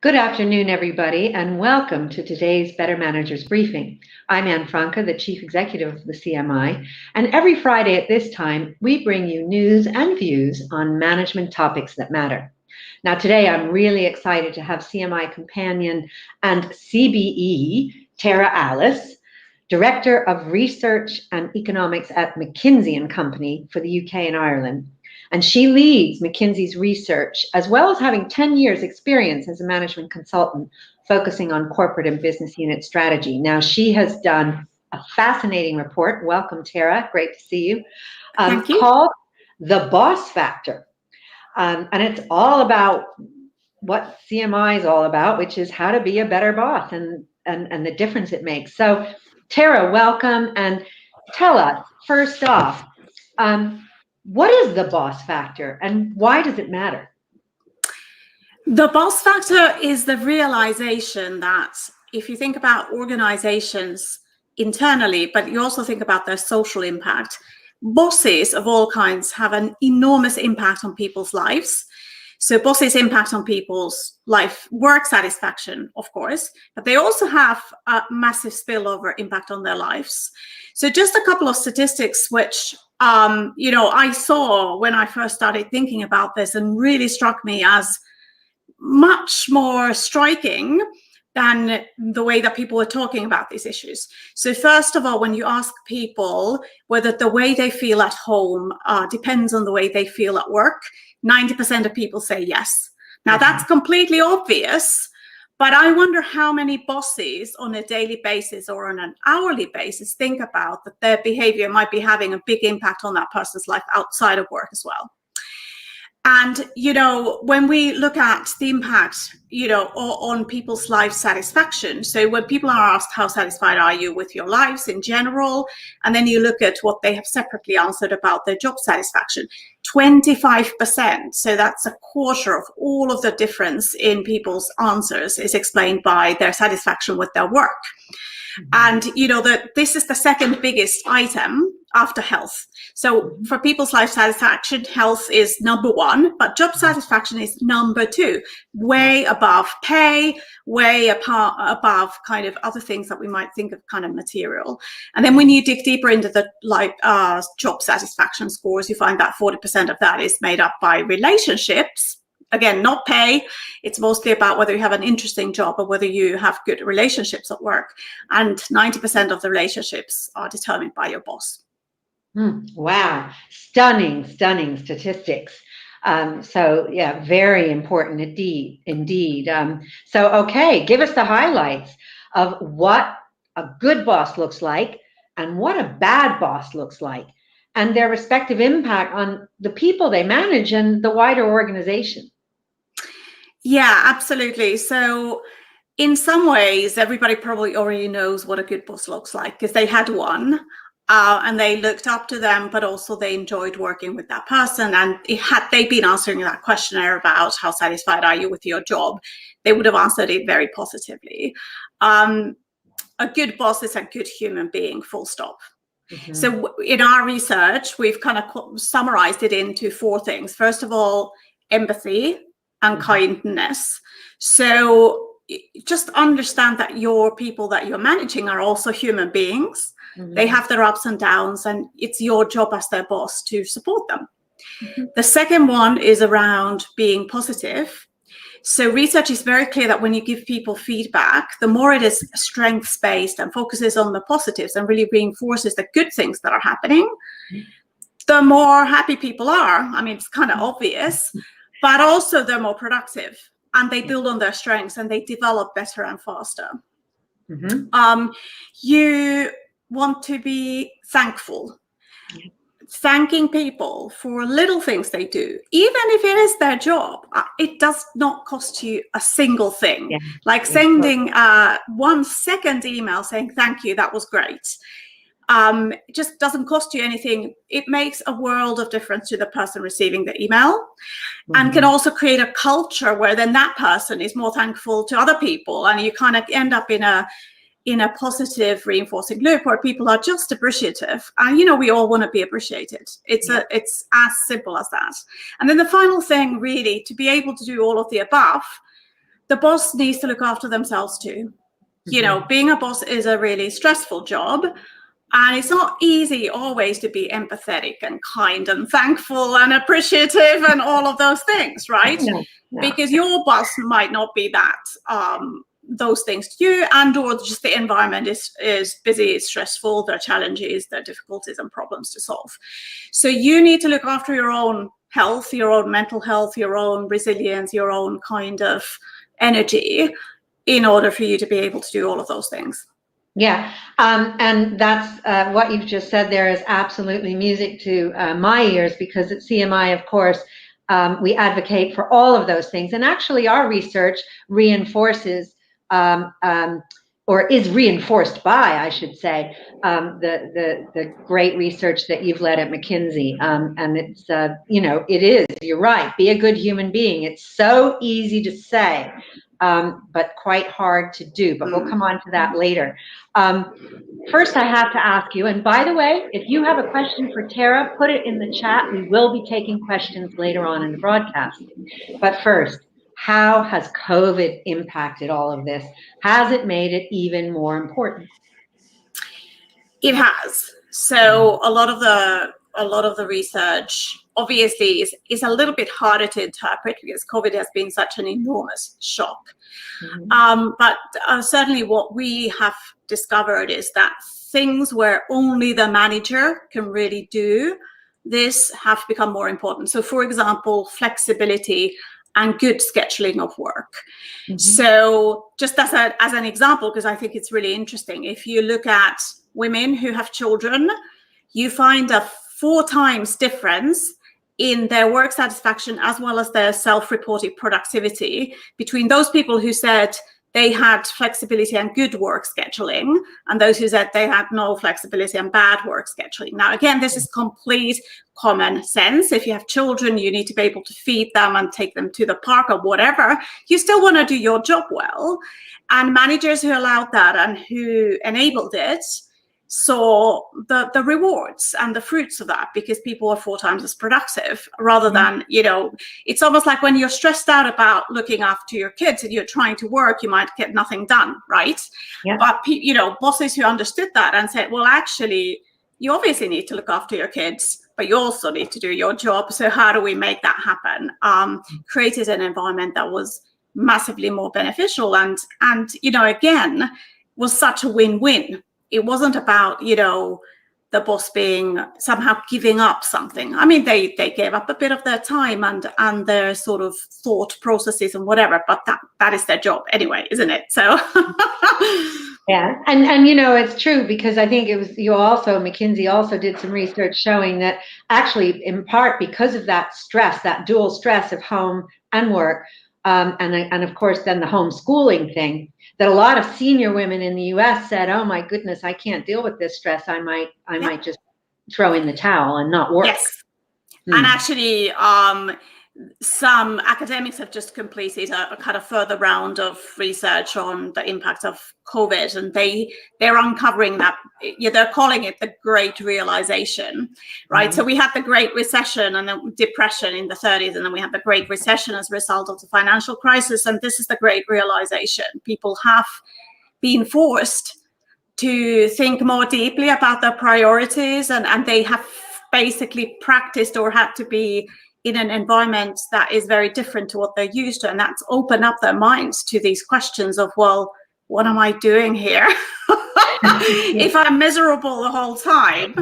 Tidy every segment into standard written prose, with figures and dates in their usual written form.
Good afternoon, everybody, and welcome to today's Better Managers Briefing. I'm Anne Franca, the Chief Executive of the CMI, and every Friday at this time, we bring you news and views on management topics that matter. Now, today, I'm really excited to have CMI companion and CBE, Tera Allas, Director of Research and Economics at McKinsey Company for the UK and Ireland. And she leads McKinsey's research, as well as having 10 years experience as a management consultant, focusing on corporate and business unit strategy. Now, she has done a fascinating report. Welcome, Tera. Great to see you. Thank you. Called The Boss Factor. And it's all about what CMI is all about, which is how to be a better boss and the difference it makes. So, Tera, welcome. And tell us, first off, what is the boss factor and why does it matter? The boss factor is the realization that if you think about organizations internally, but you also think about their social impact, bosses of all kinds have an enormous impact on people's lives. So bosses impact on people's life, work satisfaction, of course, but they also have a massive spillover impact on their lives. So just a couple of statistics which I saw when I first started thinking about this and really struck me as much more striking than the way that people were talking about these issues. So first of all, when you ask people whether the way they feel at home depends on the way they feel at work, 90% of people say yes. Now that's completely obvious, but I wonder how many bosses on a daily basis or on an hourly basis think about that their behavior might be having a big impact on that person's life outside of work as well. And, when we look at the impact, on people's life satisfaction, so when people are asked how satisfied are you with your lives in general, and then you look at what they have separately answered about their job satisfaction, 25%, so that's a quarter of all of the difference in people's answers is explained by their satisfaction with their work. And this is the second biggest item after health. So for people's life satisfaction, health is number one, but job satisfaction is number two, way above pay, way above kind of other things that we might think of kind of material. And then when you dig deeper into the job satisfaction scores, you find that 40% of that is made up by relationships. Again, not pay. It's mostly about whether you have an interesting job or whether you have good relationships at work. And 90% of the relationships are determined by your boss. Wow. Stunning statistics. So, yeah, very important indeed. Okay, give us the highlights of what a good boss looks like and what a bad boss looks like and their respective impact on the people they manage and the wider organization. Yeah, absolutely. So in some ways, everybody probably already knows what a good boss looks like because they had one and they looked up to them, but also they enjoyed working with that person. And had they been answering that questionnaire about how satisfied are you with your job, they would have answered it very positively. A good boss is a good human being, full stop. Mm-hmm. So in our research, we've kind of summarized it into four things. First of all, empathy and kindness. So just understand that your people that you're managing are also human beings. Mm-hmm. They have their ups and downs, and it's your job as their boss to support them. Mm-hmm. The second one is around being positive. So research is very clear that when you give people feedback, the more it is strengths-based and focuses on the positives and really reinforces the good things that are happening, the more happy people are. I mean, it's kind of obvious. But also they're more productive and they build on their strengths and they develop better and faster. Mm-hmm. You want to be thankful. Thanking people for little things they do, even if it is their job, it does not cost you a single thing. Yeah. Like sending 1 second email saying, thank you, that was great. It just doesn't cost you anything. It makes a world of difference to the person receiving the email, and can also create a culture where then that person is more thankful to other people, and you kind of end up in a positive reinforcing loop where people are just appreciative. And we all want to be appreciated. It's as simple as that. And then the final thing, really, to be able to do all of the above, the boss needs to look after themselves too. You know, being a boss is a really stressful job. And it's not easy always to be empathetic and kind and thankful and appreciative and all of those things, right? No. Because your boss might not be that, those things to you, and or just the environment is busy, it's stressful, there are challenges, there are difficulties and problems to solve. So you need to look after your own health, your own mental health, your own resilience, your own kind of energy in order for you to be able to do all of those things. Yeah, and that's what you've just said there is absolutely music to my ears, because at CMI, of course, we advocate for all of those things. And actually, our research reinforces or is reinforced by, I should say, the great research that you've led at McKinsey. And it's, it is, you're right, be a good human being. It's so easy to say, but quite hard to do. But we'll come on to that later. First, I have to ask you, and by the way, if you have a question for Tera, put it in the chat. We will be taking questions later on in the broadcast. But first, how has COVID impacted all of this? Has it made it even more important? It has. So a lot of the research obviously is a little bit harder to interpret because COVID has been such an enormous shock. But certainly what we have discovered is that things where only the manager can really do this have become more important. So for example, flexibility and good scheduling of work. So just as an example, because I think it's really interesting, if you look at women who have children, you find a 4 times difference in their work satisfaction as well as their self-reported productivity between those people who said they had flexibility and good work scheduling and those who said they had no flexibility and bad work scheduling. Now, again, this is complete common sense. If you have children, you need to be able to feed them and take them to the park or whatever. You still want to do your job well. And managers who allowed that and who enabled it saw the rewards and the fruits of that, because people are 4 times as productive rather than, it's almost like when you're stressed out about looking after your kids and you're trying to work, you might get nothing done, right? Yeah. But, bosses who understood that and said, well, actually, you obviously need to look after your kids, but you also need to do your job. So how do we make that happen? Created an environment that was massively more beneficial and again, was such a win-win. It wasn't about, the boss being somehow giving up something. I mean, they gave up a bit of their time and their sort of thought processes and whatever, but that is their job anyway, isn't it? So yeah, and it's true, because I think it was McKinsey also did some research showing that actually, in part because of that stress, that dual stress of home and work, and of course then the homeschooling thing, that a lot of senior women in the US said, oh my goodness, I can't deal with this stress. I might just throw in the towel and not work. Yes. And actually, some academics have just completed a kind of further round of research on the impact of COVID, and they're uncovering that, they're calling it the Great Realization, right? So we had the Great Recession and the Depression in the 30s, and then we had the Great Recession as a result of the financial crisis, and this is the Great Realization. People have been forced to think more deeply about their priorities, and they have basically practiced or had to be in an environment that is very different to what they're used to. And that's opened up their minds to these questions of, well, what am I doing here? If I'm miserable the whole time,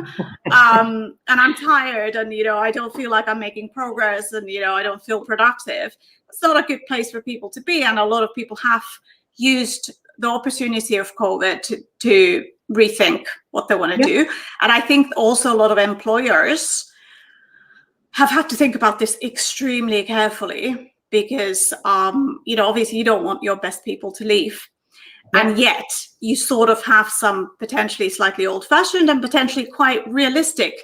and I'm tired and, I don't feel like I'm making progress and, I don't feel productive, it's not a good place for people to be. And a lot of people have used the opportunity of COVID to rethink what they want to do. And I think also a lot of employers have had to think about this extremely carefully because, obviously you don't want your best people to leave. And yet you sort of have some potentially slightly old-fashioned and potentially quite realistic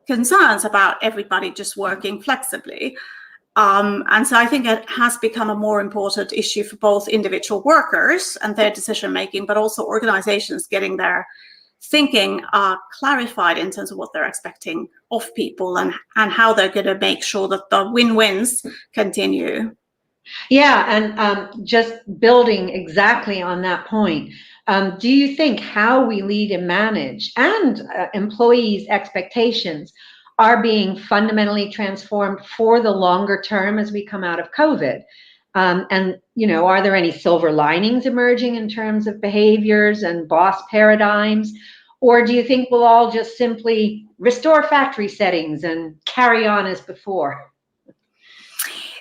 concerns about everybody just working flexibly. And so I think it has become a more important issue for both individual workers and their decision-making, but also organizations getting their thinking clarified in terms of what they're expecting of people and how they're going to make sure that the win-wins continue. Yeah, and just building exactly on that point, do you think how we lead and manage and employees' expectations are being fundamentally transformed for the longer term as we come out of COVID? And, are there any silver linings emerging in terms of behaviors and boss paradigms? Or do you think we'll all just simply restore factory settings and carry on as before?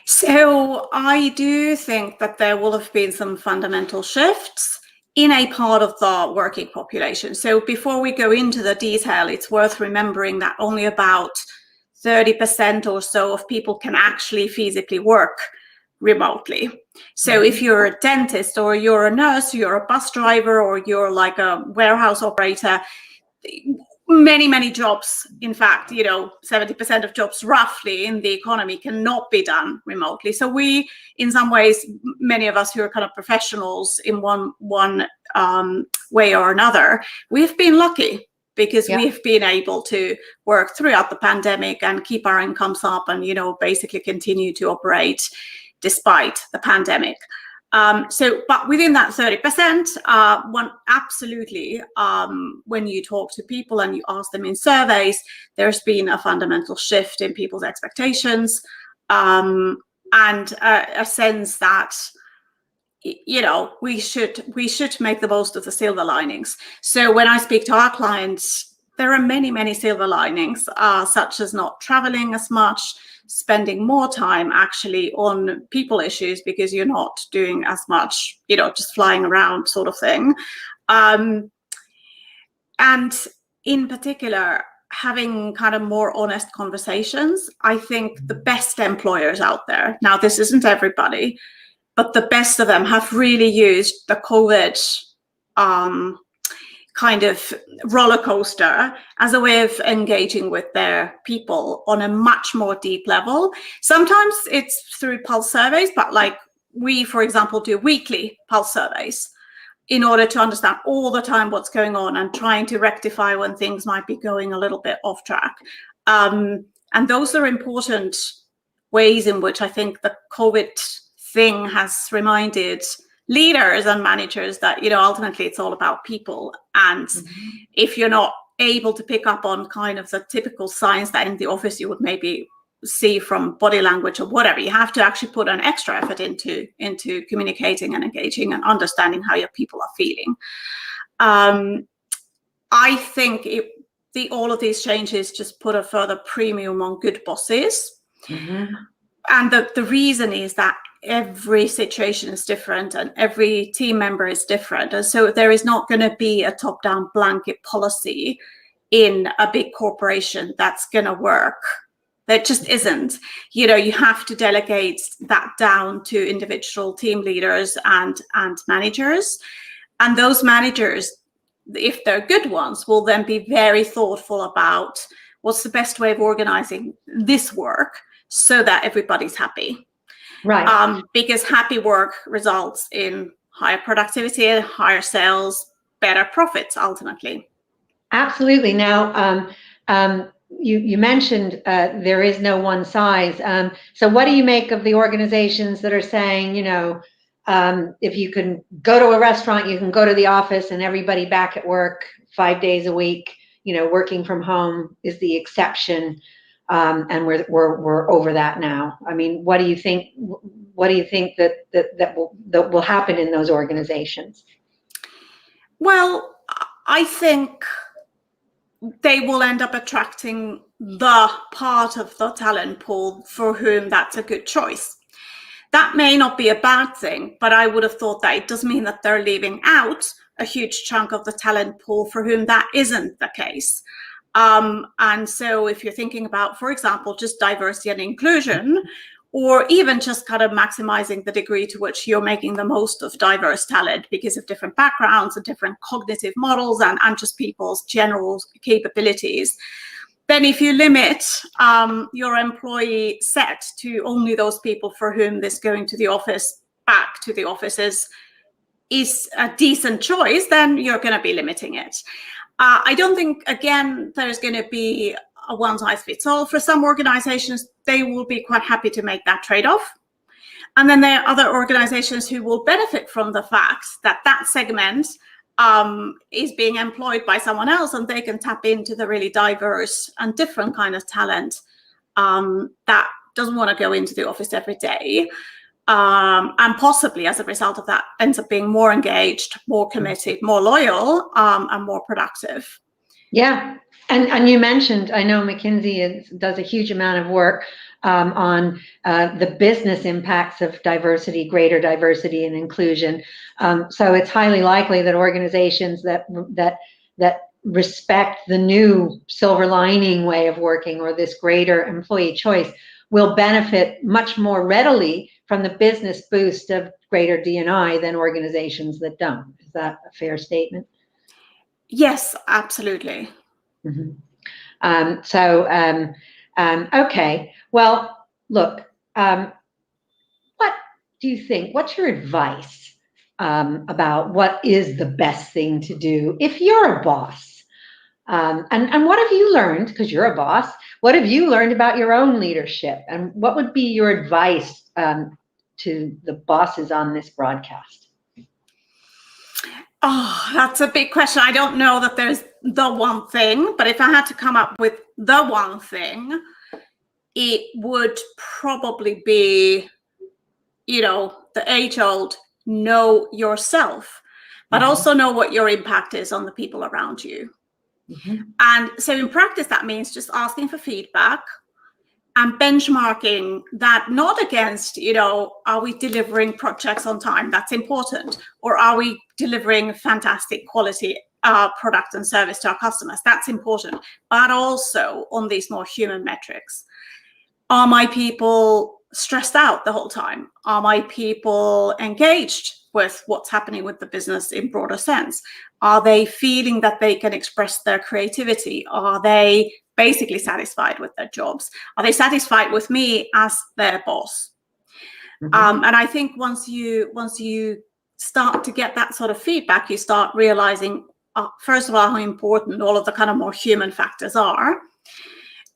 So I do think that there will have been some fundamental shifts in a part of the working population. So before we go into the detail, it's worth remembering that only about 30% or so of people can actually feasibly work remotely. So if you're a dentist or you're a nurse, you're a bus driver, or you're like a warehouse operator, many jobs, in fact, 70% of jobs roughly in the economy cannot be done remotely. So we, in some ways, many of us who are kind of professionals in one way or another, we've been lucky because we've been able to work throughout the pandemic and keep our incomes up and basically continue to operate despite the pandemic. But within that 30%, one absolutely, when you talk to people and you ask them in surveys, there's been a fundamental shift in people's expectations, and a sense that we should make the most of the silver linings. So when I speak to our clients, there are many silver linings, such as not traveling as much, spending more time actually on people issues because you're not doing as much, just flying around sort of thing. And in particular, having kind of more honest conversations. I think the best employers out there, now this isn't everybody, but the best of them have really used the COVID kind of roller coaster as a way of engaging with their people on a much more deep level. Sometimes it's through pulse surveys, but like we, for example, do weekly pulse surveys in order to understand all the time what's going on and trying to rectify when things might be going a little bit off track. And those are important ways in which I think the COVID thing has reminded leaders and managers that ultimately it's all about people, and if you're not able to pick up on kind of the typical signs that in the office you would maybe see from body language or whatever, you have to actually put an extra effort into communicating and engaging and understanding how your people are feeling. I think all of these changes just put a further premium on good bosses. And the reason is that every situation is different and every team member is different. And so there is not going to be a top-down blanket policy in a big corporation that's going to work. There just isn't. You have to delegate that down to individual team leaders and managers. And those managers, if they're good ones, will then be very thoughtful about what's the best way of organizing this work so that everybody's happy. Right. Because happy work results in higher productivity, higher sales, better profits, ultimately. Absolutely. Now, you mentioned there is no one size. So what do you make of the organizations that are saying, if you can go to a restaurant, you can go to the office, and everybody back at work 5 days a week, working from home is the exception, and we're over that now. I mean, what do you think? What do you think that will happen in those organizations? Well, I think they will end up attracting the part of the talent pool for whom that's a good choice. That may not be a bad thing, but I would have thought that it does mean that they're leaving out a huge chunk of the talent pool for whom that isn't the case. And so if you're thinking about, for example, just diversity and inclusion, or even just kind of maximizing the degree to which you're making the most of diverse talent because of different backgrounds and different cognitive models and just people's general capabilities, then if you limit your employee set to only those people for whom this going to the office, back to the offices is a decent choice, then you're going to be limiting it. I don't think, again, there's going to be a one-size-fits-all. For some organizations, they will be quite happy to make that trade-off. And then there are other organizations who will benefit from the fact that that segment is being employed by someone else, and they can tap into the really diverse and different kind of talent that doesn't want to go into the office every day. And possibly as a result of that ends up being more engaged, more committed, more loyal, and more productive. Yeah. And you mentioned, I know McKinsey does a huge amount of work on the business impacts of diversity, greater diversity and inclusion. So it's highly likely that organizations that respect the new silver lining way of working, or this greater employee choice, will benefit much more readily from the business boost of greater D&I than organizations that don't. Is that a fair statement? Yes, absolutely. Mm-hmm. Okay. Well, look, what do you think? What's your advice about what is the best thing to do if you're a boss? And what have you learned, because you're a boss, what have you learned about your own leadership? And what would be your advice to the bosses on this broadcast? Oh, that's a big question. I don't know that there's the one thing, but if I had to come up with the one thing, it would probably be, the age-old know yourself, but also know what your impact is on the people around you. And so in practice, that means just asking for feedback and benchmarking that, not against, are we delivering projects on time? That's important. Or are we delivering fantastic quality product and service to our customers? That's important. But also on these more human metrics. Are my people stressed out the whole time? Are my people engaged with what's happening with the business in broader sense? Are they feeling that they can express their creativity? Are they basically satisfied with their jobs? Are they satisfied with me as their boss? And I think once you start to get that sort of feedback, you start realizing, first of all, how important all of the kind of more human factors are.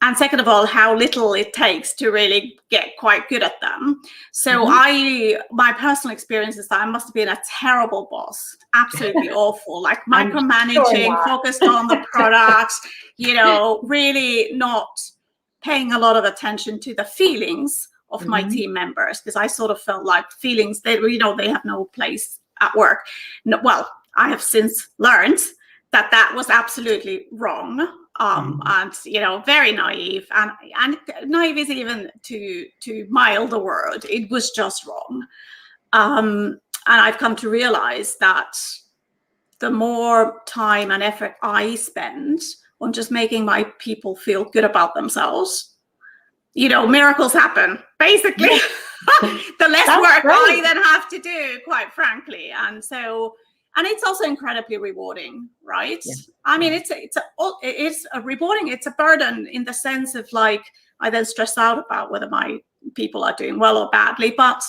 And second of all, how little it takes to really get quite good at them. So my personal experience is that I must have been a terrible boss, absolutely awful, like micromanaging, focused on the products, really not paying a lot of attention to the feelings of my team members, because I sort of felt like feelings, they have no place at work. No, well, I have since learned that was absolutely wrong. And very naive, and naive is even too mild a word. It was just wrong. And I've come to realize that the more time and effort I spend on just making my people feel good about themselves, miracles happen, basically. The less work I then have to do, quite frankly. And it's also incredibly rewarding, right? Yeah. I mean, it's a rewarding. It's a burden in the sense of, like, I then stress out about whether my people are doing well or badly. But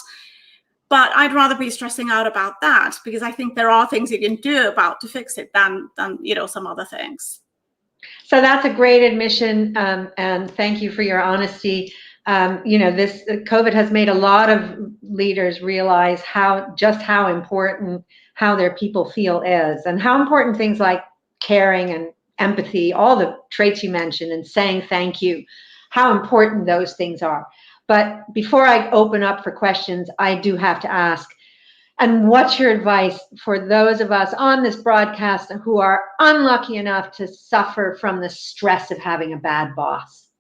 I'd rather be stressing out about that, because I think there are things you can do to fix it than some other things. So that's a great admission, and thank you for your honesty. This COVID has made a lot of leaders realize how important how their people feel is, and how important things like caring and empathy, all the traits you mentioned, and saying thank you, how important those things are. But before I open up for questions, I do have to ask, and what's your advice for those of us on this broadcast who are unlucky enough to suffer from the stress of having a bad boss?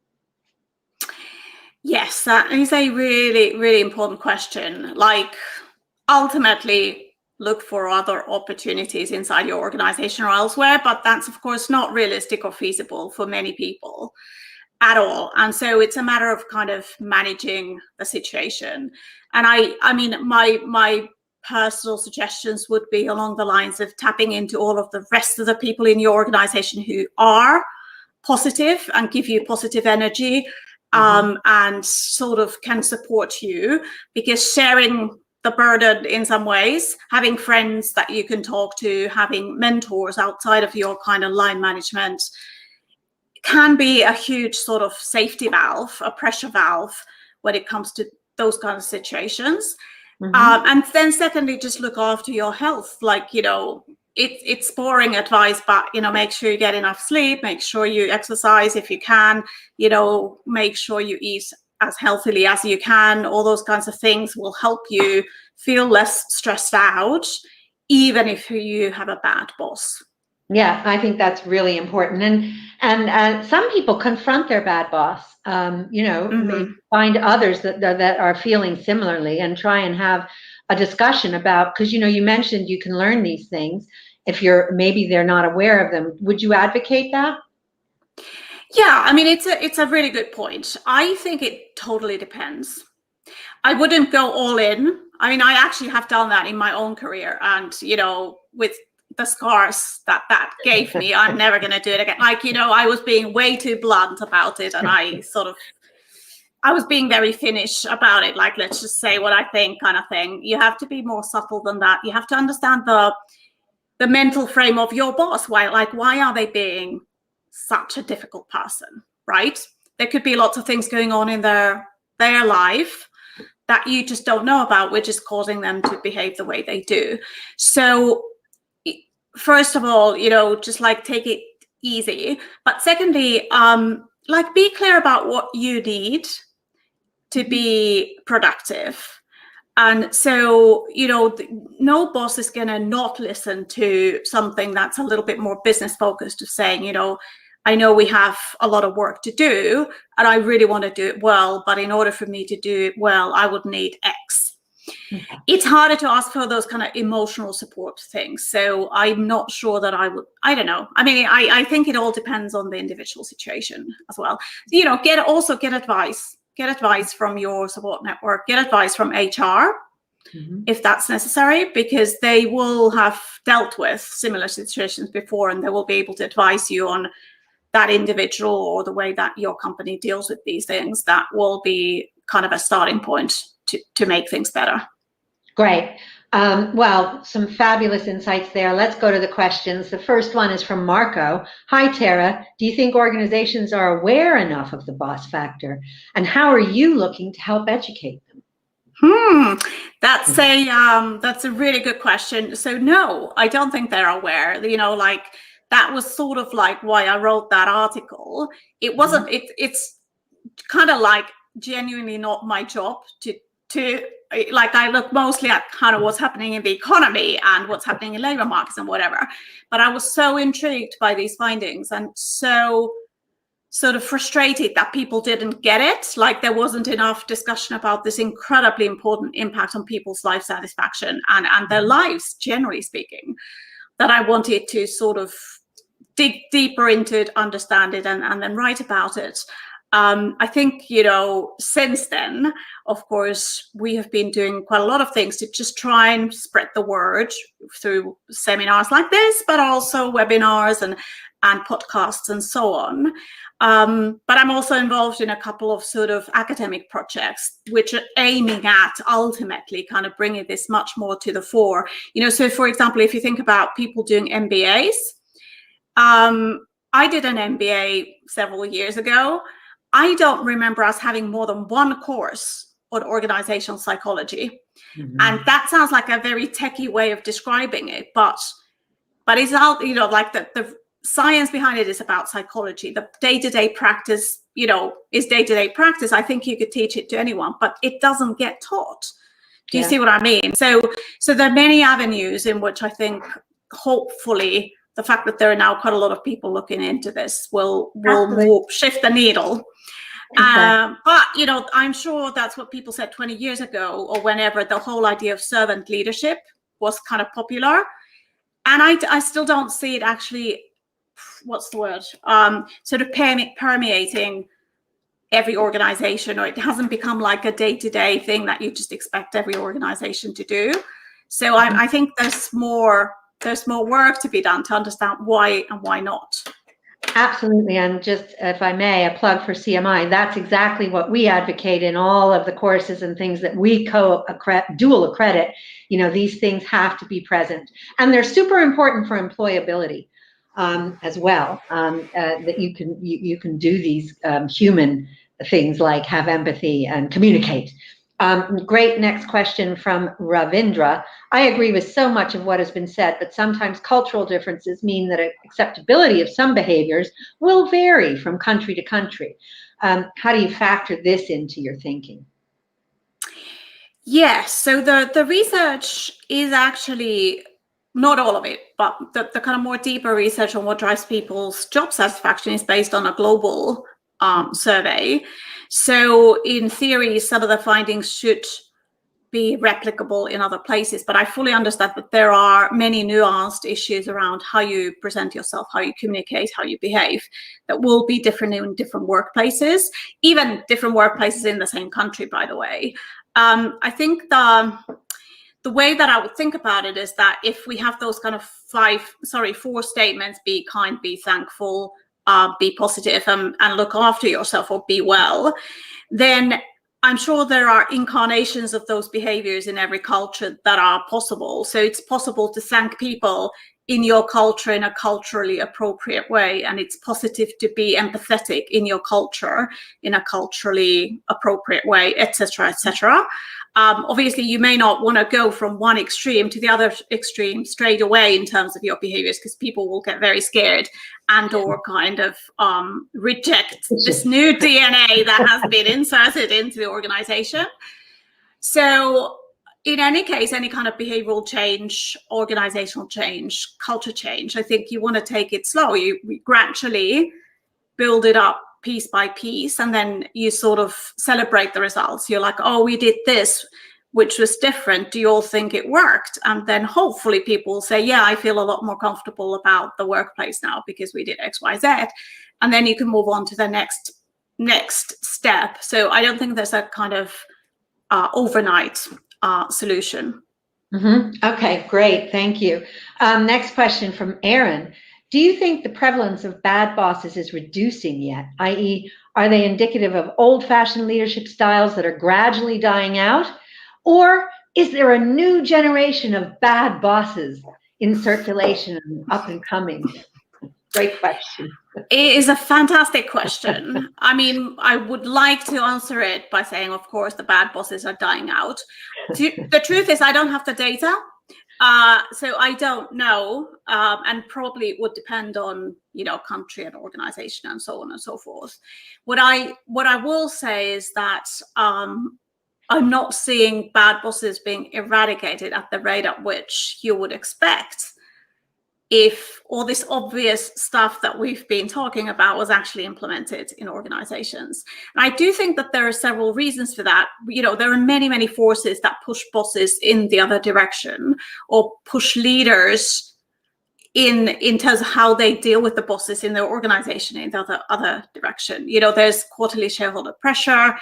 Yes, that is a really, really important question. Like, ultimately, look for other opportunities inside your organization or elsewhere, but that's of course not realistic or feasible for many people at all. And so it's a matter of kind of managing the situation. And I mean, my personal suggestions would be along the lines of tapping into all of the rest of the people in your organization who are positive and give you positive energy, and sort of can support you, because sharing the burden in some ways, having friends that you can talk to, having mentors outside of your kind of line management, can be a huge sort of safety valve, a pressure valve, when it comes to those kind of situations. Mm-hmm. And then secondly, just look after your health. Like, it's boring advice, but, make sure you get enough sleep, make sure you exercise if you can, make sure you eat as healthily as you can. All those kinds of things will help you feel less stressed out, even if you have a bad boss. Yeah, I think that's really important. And some people confront their bad boss, maybe find others that are feeling similarly and try and have a discussion about, because, you mentioned you can learn these things if maybe they're not aware of them. Would you advocate that? Yeah, I mean, it's a really good point. I think it totally depends. I wouldn't go all in. I mean, I actually have done that in my own career, and with the scars that gave me, I'm never going to do it again. Like, I was being way too blunt about it, and I was being very Finnish about it. Like, let's just say what I think, kind of thing. You have to be more subtle than that. You have to understand the mental frame of your boss. Why are they being such a difficult person, right? There could be lots of things going on in their life that you just don't know about, which is causing them to behave the way they do. So first of all, just like take it easy. But secondly, be clear about what you need to be productive. And so, no boss is going to not listen to something that's a little bit more business focused, of saying, I know we have a lot of work to do and I really want to do it well, but in order for me to do it well, I would need X. Okay. It's harder to ask for those kind of emotional support things. So I'm not sure that I don't know. I mean, I think it all depends on the individual situation as well. Get advice. Get advice from your support network. Get advice from HR, if that's necessary, because they will have dealt with similar situations before, and they will be able to advise you on that individual or the way that your company deals with these things. That will be kind of a starting point to make things better. Great. Well, some fabulous insights there. Let's go to the questions. The first one is from Marco. Hi, Tera. Do you think organizations are aware enough of the boss factor? And how are you looking to help educate them? That's a really good question. So no, I don't think they're aware. That was sort of like why I wrote that article. It wasn't. It's kind of like genuinely not my job to I look mostly at kind of what's happening in the economy and what's happening in labor markets and whatever. But I was so intrigued by these findings and so sort of frustrated that people didn't get it. Like there wasn't enough discussion about this incredibly important impact on people's life satisfaction and their lives, generally speaking, that I wanted to sort of dig deeper into it, understand it, and then write about it. I think, since then, of course, we have been doing quite a lot of things to just try and spread the word through seminars like this, but also webinars and podcasts and so on. But I'm also involved in a couple of sort of academic projects, which are aiming at ultimately kind of bringing this much more to the fore. So for example, if you think about people doing MBAs, I did an MBA several years ago. I don't remember us having more than one course on organizational psychology. And that sounds like a very techie way of describing it, but it's out, like the science behind it is about psychology. The day-to-day practice, is day-to-day practice. I think you could teach it to anyone, but it doesn't get taught. Do you see what I mean? So there are many avenues in which I think hopefully the fact that there are now quite a lot of people looking into this will shift the needle. Exactly. But, I'm sure that's what people said 20 years ago or whenever the whole idea of servant leadership was kind of popular. And I still don't see it actually, what's the word, sort of permeating every organization, or it hasn't become like a day-to-day thing that you just expect every organization to do. So I think there's more work to be done to understand why and why not. Absolutely. And just, if I may, a plug for CMI, that's exactly what we advocate in all of the courses and things that we dual accredit. These things have to be present. And they're super important for employability as well, that you can do these human things like have empathy and communicate. Great next question from Ravindra. I agree with so much of what has been said, but sometimes cultural differences mean that acceptability of some behaviors will vary from country to country. How do you factor this into your thinking? Yes, so the research is actually not all of it, but the kind of more deeper research on what drives people's job satisfaction is based on a global survey. So in theory, some of the findings should be replicable in other places, but I fully understand that there are many nuanced issues around how you present yourself, how you communicate, how you behave, that will be different in different workplaces, even different workplaces in the same country, by the way. I think the way that I would think about it is that if we have those kind of four statements: be kind, be thankful, be positive, and look after yourself, or be well, then I'm sure there are incarnations of those behaviors in every culture that are possible. So it's possible to thank people in your culture in a culturally appropriate way, and it's positive to be empathetic in your culture in a culturally appropriate way, etc., etc. Obviously, you may not want to go from one extreme to the other extreme straight away in terms of your behaviors, because people will get very scared and or kind of reject this new DNA that has been inserted into the organization. So in any case, any kind of behavioral change, organizational change, culture change, I think you want to take it slow. You gradually build it up piece by piece, and then you sort of celebrate the results. You're like, oh, we did this, which was different. Do you all think it worked? And then hopefully people say, yeah, I feel a lot more comfortable about the workplace now because we did X, Y, Z. And then you can move on to the next step. So I don't think there's a kind of overnight solution. Okay, great. Thank you. Next question from Aaron. Do you think the prevalence of bad bosses is reducing yet? I.e., are they indicative of old-fashioned leadership styles that are gradually dying out? Or is there a new generation of bad bosses in circulation and up and coming? Great question. It is a fantastic question. I mean, I would like to answer it by saying, of course, the bad bosses are dying out. The truth is, I don't have the data. So I don't know, and probably it would depend on, country and organization and so on and so forth. What I will say is that I'm not seeing bad bosses being eradicated at the rate at which you would expect if all this obvious stuff that we've been talking about was actually implemented in organizations. And I do think that there are several reasons for that. There are many, many forces that push bosses in the other direction, or push leaders in terms of how they deal with the bosses in their organization in the other direction. There's quarterly shareholder pressure.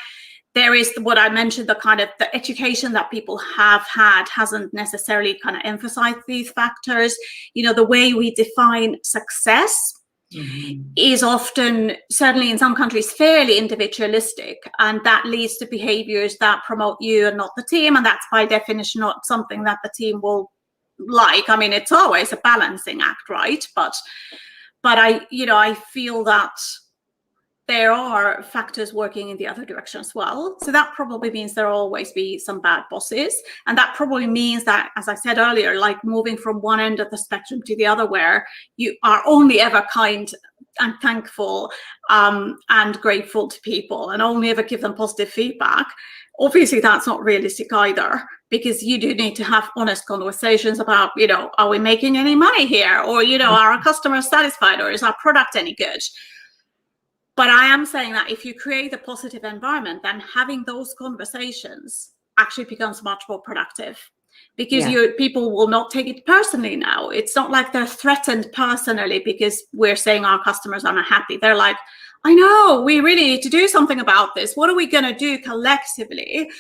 There is what I mentioned, the education that people have had hasn't necessarily kind of emphasized these factors. The way we define success is often, certainly in some countries, fairly individualistic, and that leads to behaviors that promote you and not the team, and that's by definition not something that the team will like. I mean, it's always a balancing act, right? But I feel that there are factors working in the other direction as well. So that probably means there will always be some bad bosses. And that probably means that, as I said earlier, like moving from one end of the spectrum to the other, where you are only ever kind and thankful and grateful to people and only ever give them positive feedback. Obviously, that's not realistic either, because you do need to have honest conversations about, are we making any money here? Or, are our customers satisfied? Or is our product any good? But I am saying that if you create a positive environment, then having those conversations actually becomes much more productive, because people will not take it personally now. It's not like they're threatened personally because we're saying our customers are not happy. They're like, I know, we really need to do something about this. What are we going to do collectively?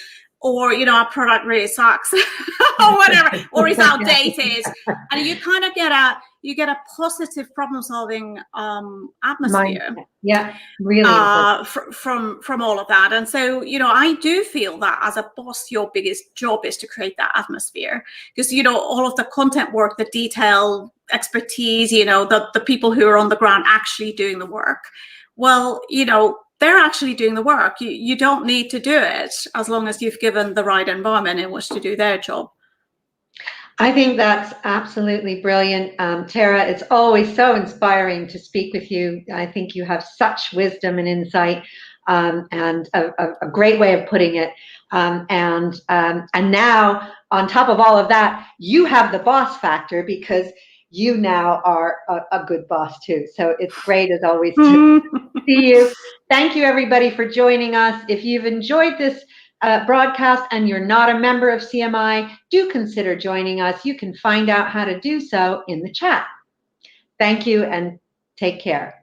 Or, our product really sucks or whatever, or is outdated. And you kind of get a positive problem-solving atmosphere. Yeah, really. From all of that. And so, I do feel that as a boss, your biggest job is to create that atmosphere, because, all of the content work, the detail expertise, the people who are on the ground actually doing the work. Well, they're actually doing the work. You don't need to do it as long as you've given the right environment in which to do their job. I think that's absolutely brilliant. Tera, it's always so inspiring to speak with you. I think you have such wisdom and insight, and a great way of putting it. And now, on top of all of that, you have the boss factor because you now are a good boss too. So it's great as always to see you. Thank you everybody for joining us. If you've enjoyed this broadcast and you're not a member of CMI, do consider joining us. You can find out how to do so in the chat. Thank you and take care.